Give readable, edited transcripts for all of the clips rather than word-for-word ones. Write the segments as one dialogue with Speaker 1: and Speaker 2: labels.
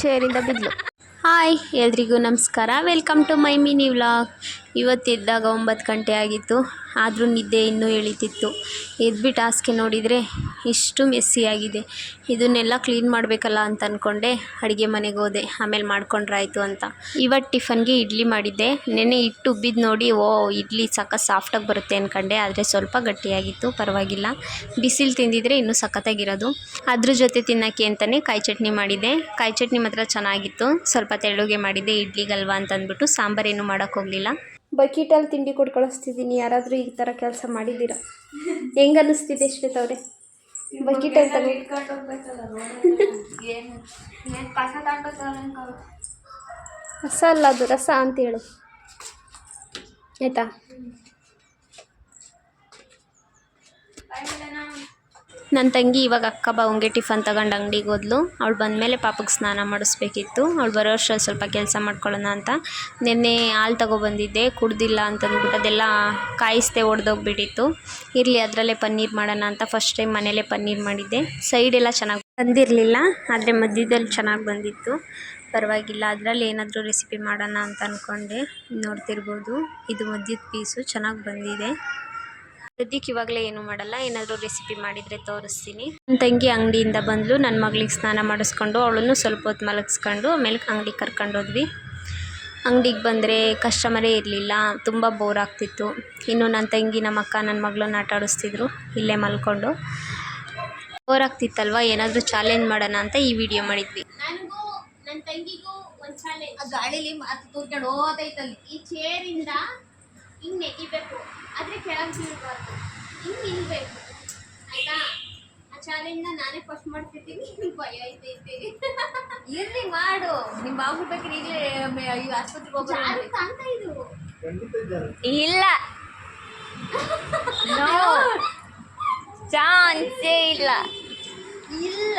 Speaker 1: ಚೇರಿಂದ ಬಿದ್ಲು. Hi ಎಲ್ರಿಗೂ ನಮಸ್ಕಾರ, welcome to my mini vlog. ಇವತ್ತಿದ್ದಾಗ 9 ಗಂಟೆ ಆಗಿತ್ತು, ಆದರೂ ನಿದ್ದೆ ಇನ್ನೂ ಎಳೀತಿತ್ತು. ಎದ್ಬಿಟ್ಟು ಹಾಸಿಗೆ ನೋಡಿದರೆ ಇಷ್ಟು ಮೆಸ್ಸಿಯಾಗಿದೆ. ಇದನ್ನೆಲ್ಲ ಕ್ಲೀನ್ ಮಾಡಬೇಕಲ್ಲ ಅಂತ ಅಂದ್ಕೊಂಡೆ ಅಡುಗೆ ಮನೆಗೆ ಹೋದೆ. ಆಮೇಲೆ ಮಾಡ್ಕೊಂಡ್ರಾಯ್ತು ಅಂತ. ಇವತ್ತು ಟಿಫನ್ಗೆ ಇಡ್ಲಿ ಮಾಡಿದ್ದೆ. ನೆನ್ನೆ ಹಿಟ್ಟು ಉಬ್ಬಿದ್ದು ನೋಡಿ ಇಡ್ಲಿ ಸಖತ್ ಸಾಫ್ಟಾಗಿ ಬರುತ್ತೆ ಅಂದ್ಕೊಂಡೆ, ಆದರೆ ಸ್ವಲ್ಪ ಗಟ್ಟಿಯಾಗಿತ್ತು. ಪರವಾಗಿಲ್ಲ, ಬಿಸಿಲು ತಿಂದಿದ್ರೆ ಇನ್ನೂ ಸಖತ್ತಾಗಿರೋದು. ಅದ್ರ ಜೊತೆ ತಿನ್ನೋಕ್ಕೆ ಅಂತಲೇ ಕಾಯಿ ಚಟ್ನಿ ಮಾಡಿದ್ದೆ. ಕಾಯಿ ಚಟ್ನಿ ಮಾತ್ರ ಚೆನ್ನಾಗಿತ್ತು. ಸ್ವಲ್ಪ ತೆಳ್ಳಗೆ ಮಾಡಿದ್ದೆ ಇಡ್ಲಿಗಲ್ವಾ ಅಂತ ಅಂದ್ಬಿಟ್ಟು ಸಾಂಬಾರೇನು ಮಾಡೋಕ್ಕೆ ಹೋಗಲಿಲ್ಲ. ಬಕೀಟಲ್ಲಿ ತಿಂಡಿ ಕೊಟ್ಟು ಕಳಿಸ್ತಿದ್ದೀನಿ. ಯಾರಾದರೂ ಈ ಥರ ಕೆಲಸ ಮಾಡಿದ್ದೀರಾ? ಹೆಂಗೆ ಅನ್ನಿಸ್ತಿದೆ ಶ್ವೇತ ಅವರೇ? ಬಕೀಟಲ್ಲಿ ರಸ ಅಲ್ಲ, ಅದು ರಸ ಅಂತ ಹೇಳು ಆಯಿತಾ? ನನ್ನ ತಂಗಿ ಇವಾಗ ಅಕ್ಕ ಬಾವಂಗೆ ಟಿಫನ್ ತಗೊಂಡು ಅಂಗಡಿಗೆ ಹೋದ್ಲು. ಅವಳು ಬಂದಮೇಲೆ ಪಾಪಕ್ಕೆ ಸ್ನಾನ ಮಾಡಿಸ್ಬೇಕಿತ್ತು. ಅವಳು ಬರೋ ಅಷ್ಟರಲ್ಲಿ ಸ್ವಲ್ಪ ಕೆಲಸ ಮಾಡ್ಕೊಳ್ಳೋಣ ಅಂತ. ನಿನ್ನೆ ಹಾಲು ತಗೊಬಂದಿದ್ದೆ, ಕುಡ್ದಿಲ್ಲ ಅಂತಂದ್ಬಿಟ್ಟು ಅದೆಲ್ಲ ಕಾಯಿಸ್ದೆ ಒಡೆದೋಗ್ಬಿಟ್ಟಿತ್ತು. ಇರಲಿ, ಅದರಲ್ಲೇ ಪನ್ನೀರ್ ಮಾಡೋಣ ಅಂತ ಫಸ್ಟ್ ಟೈಮ್ ಮನೇಲೇ ಪನ್ನೀರ್ ಮಾಡಿದ್ದೆ. ಸೈಡೆಲ್ಲ ಚೆನ್ನಾಗಿ ಬಂದಿರಲಿಲ್ಲ, ಆದರೆ ಮಧ್ಯದಲ್ಲಿ ಚೆನ್ನಾಗಿ ಬಂದಿತ್ತು. ಪರವಾಗಿಲ್ಲ, ಅದರಲ್ಲಿ ಏನಾದರೂ ರೆಸಿಪಿ ಮಾಡೋಣ ಅಂತ ಅಂದ್ಕೊಂಡೆ. ನೋಡ್ತಿರ್ಬೋದು, ಇದು ಮಧ್ಯದ ಪೀಸು ಚೆನ್ನಾಗಿ ಬಂದಿದೆ. ಸದ್ಯಕ್ಕೆ ಇವಾಗಲೇ ಏನೂ ಮಾಡಲ್ಲ, ಏನಾದರೂ ರೆಸಿಪಿ ಮಾಡಿದರೆ ತೋರಿಸ್ತೀನಿ. ನನ್ನ ತಂಗಿ ಅಂಗಡಿಯಿಂದ ಬಂದಳು. ನನ್ನ ಮಗಳಿಗೆ ಸ್ನಾನ ಮಾಡಿಸ್ಕೊಂಡು ಅವಳನ್ನು ಸ್ವಲ್ಪ ಹೊತ್ತು ಮಲಗಿಸ್ಕೊಂಡು ಆಮೇಲೆ ಅಂಗಡಿಗೆ ಕರ್ಕೊಂಡೋದ್ವಿ. ಅಂಗಡಿಗೆ ಬಂದರೆ ಕಸ್ಟಮರೇ ಇರಲಿಲ್ಲ, ತುಂಬ ಬೋರ್ ಆಗ್ತಿತ್ತು. ಇನ್ನು ನನ್ನ ತಂಗಿ, ನಮ್ಮ ಅಕ್ಕ, ನನ್ನ ಮಗಳನ್ನ ಆಟ ಆಡಿಸ್ತಿದ್ರು ಇಲ್ಲೇ ಮಲ್ಕೊಂಡು. ಬೋರ್ ಆಗ್ತಿತ್ತಲ್ವ, ಏನಾದರೂ ಚಾಲೆಂಜ್ ಮಾಡೋಣ ಅಂತ ಈ ವಿಡಿಯೋ ಮಾಡಿದ್ವಿ.
Speaker 2: ನನಗೂ ನನ್ನ ತಂಗಿಗೂ ಒಂದು ಚಾಲೆಂಜ್. ಗಾಡೀಲಿ ಮಾತು ತೂರ್ಕೊಂಡು ಹೋಗ್ತೈತಲ್ಲಿ. ಈ ಚೇರಿಂದ ಹಿಂಗೆ ನೆಗಿಬೇಕು, ಆದರೆ ಕೆಳಗೆ ಬೀಳಬಾರ್ದು, ಹಿಂಗೆ ನಿಲ್ಬೇಕು, ಆಯಿತಾ? ಆ ಚಾಲೆಂಜ್ನ ನಾನೇ ಫಸ್ಟ್ ಮಾಡ್ತಿರ್ತೀನಿ. ಭಯ ಐತೈತೆ. ಇರ್ಲಿ ಮಾಡು, ನಿಮ್ಮ ಬಾಬು ಬೇಕಾದ್ರೆ ಈಗಲೇ ಆಸ್ಪತ್ರೆಗೆ ಹೋಗ್ತಾರೆ ಅಂತ. ಇದು
Speaker 1: ಇಲ್ಲ, ಚಾನ್ಸೇ ಇಲ್ಲ.
Speaker 2: ಇಲ್ಲ,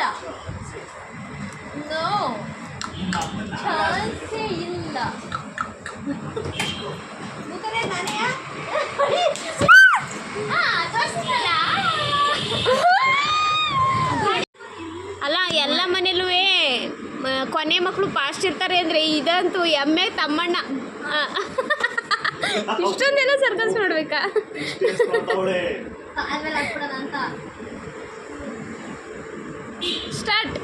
Speaker 2: ನೋ ಚಾನ್ಸೇ ಇಲ್ಲ. ನಾನೇ
Speaker 1: ಅಲ್ಲ, ಎಲ್ಲ ಮನೇಲೂ ಕೊನೆ ಮಕ್ಕಳು ಫಾಸ್ಟ್ ಇರ್ತಾರೆ ಅಂದರೆ ಇದಂತೂ ಎಮ್ಮೆ ತಮ್ಮಣ್ಣ. ಇಷ್ಟೊಂದೆಲ್ಲ ಸರ್ಕಸ್ ಮಾಡ್ಬೇಕಾ?
Speaker 2: ಆದ್ಮೇಲೆ ಹಾಕ್ಬಿಡೋಣ ಅಂತ.
Speaker 1: ಸ್ಟಾರ್ಟ್.